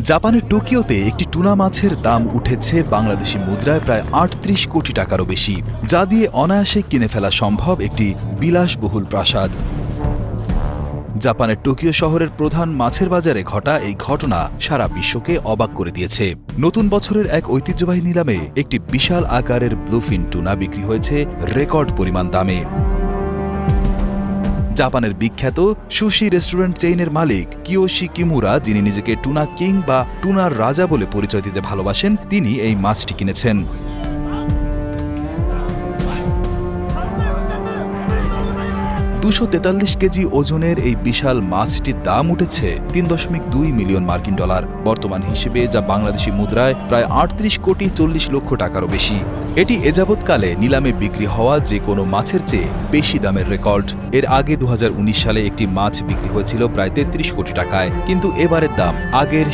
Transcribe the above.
জাপানের টোকিওতে একটি টুনা মাছের দাম উঠেছে বাংলাদেশি মুদ্রায় প্রায় ৩৮ কোটি টাকারও বেশি, যা দিয়ে অনায়াসে কিনে ফেলা সম্ভব একটি বিলাসবহুল প্রাসাদ। জাপানের টোকিও শহরের প্রধান মাছের বাজারে ঘটা এই ঘটনা সারা বিশ্বকে অবাক করে দিয়েছে। নতুন বছরের এক ঐতিহ্যবাহী নিলামে একটি বিশাল আকারের ব্লুফিন টুনা বিক্রি হয়েছে রেকর্ড পরিমাণ দামে। জাপানের বিখ্যাত সুশি রেস্টুরেন্ট চেইনের মালিক কিয়োশি কিমুরা, যিনি নিজেকে টুনা কিং বা টুনার রাজা বলে পরিচয় দিতে ভালোবাসেন, তিনি এই মাছটি কিনেছেন। $243 কেজি ওজনের এই বিশাল মাছটির দাম উঠেছে $3.2 মিলিয়ন মার্কিন ডলার। বর্তমান হিসেবে যা বাংলাদেশি মুদ্রায় প্রায় ৩৮ কোটি ৪০ লক্ষ টাকারও বেশি। এটি এযাবৎকালে নিলামে বিক্রি হওয়া যে কোনো মাছের চেয়ে বেশি দামের রেকর্ড। এর আগে 2019 সালে একটি মাছ বিক্রি হয়েছিল প্রায় ৩৩ কোটি টাকায়, কিন্তু এবারের দাম আগের